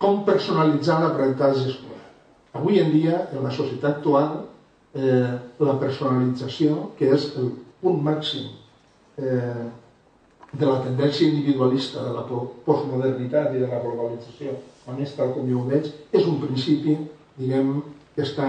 com personalitzar l'aprenentatge escolar. Avui en dia, en la societat actual, la personalització, que és el punt màxim de la tendència individualista, de la postmodernitat i de la globalització, a més, tal com jo ho veig, és un principi, diguem, que està,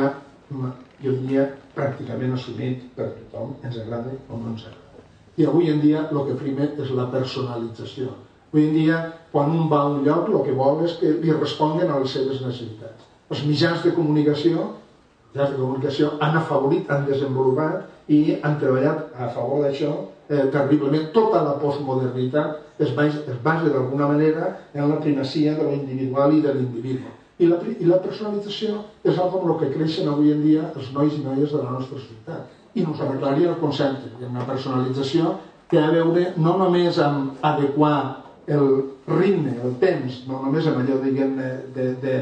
jo diria, pràcticament assumit per tothom, ens agrada o no ens agrada. I avui en dia el que prima és la personalització. Avui en dia, quan un va a un lloc, el que vol és que li responguen a les seves necessitats. Els mitjans de comunicació han afavorit, han desenvolupat i han treballat a favor d'això terriblement. Tota la postmodernitat es basa d'alguna manera en la primacia de l'individual i de l'individu. I la personalització és algo amb el que creixen avui en dia els nois i noies de la nostra societat. I no s'arreglaria el concepte. Una personalització té a veure no només amb adequar el ritme, el temps, no només amb allò, diguem-ne, de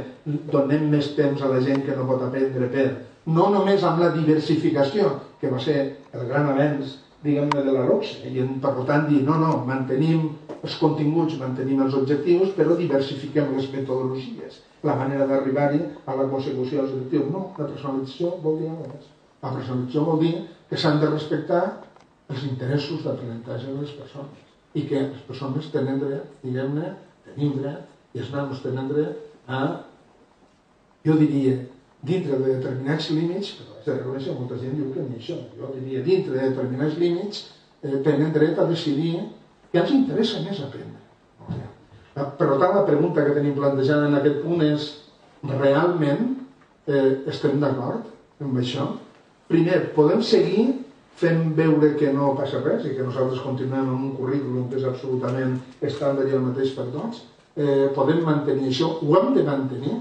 donem més temps a la gent que no pot aprendre no només amb la diversificació, que va ser el gran avenç, diguem-ne, de la LOCSE, i per tant dir, no, mantenim els continguts, mantenim els objectius, però diversifiquem les metodologies, la manera d'arribar-hi a la consecució dels objectius. No, la personalització vol dir alguna cosa més. La personalització vol dir que s'han de respectar els interessos d'aprenentatge de les persones i que les persones tenen dret, diguem-ne, tenim dret, i els nanos tenen dret a, jo diria, dintre de determinats límits, però has de reconèixer, molta gent diu que ni això, jo diria, dintre de determinats límits tenen dret a decidir què els interessa més aprendre. Per tant, la pregunta que tenim plantejada en aquest punt és, realment estem d'acord amb això? Primer, podem seguir fent veure que no passa res i que nosaltres continuem amb un currículum que és absolutament estàndard i el mateix per tots? Podem mantenir això? Ho hem de mantenir?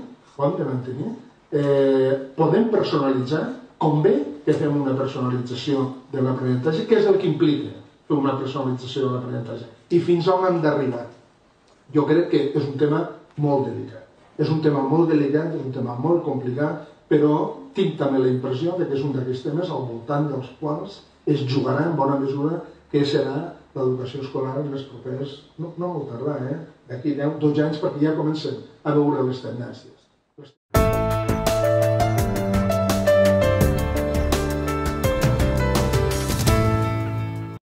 Podem personalitzar? Convé que fem una personalització de l'aprenentatge? Què és el que implica fer una personalització de l'aprenentatge? I fins on hem d'arribar? Jo crec que és un tema molt delicat. És un tema molt delicat, és un tema molt complicat, però tinc també la impressió que és un d'aquests temes al voltant dels quals es jugarà en bona mesura què serà l'educació escolar en els propers, no molt tardà, d'aquí 10, 12 anys, perquè ja comencem a veure les tendències.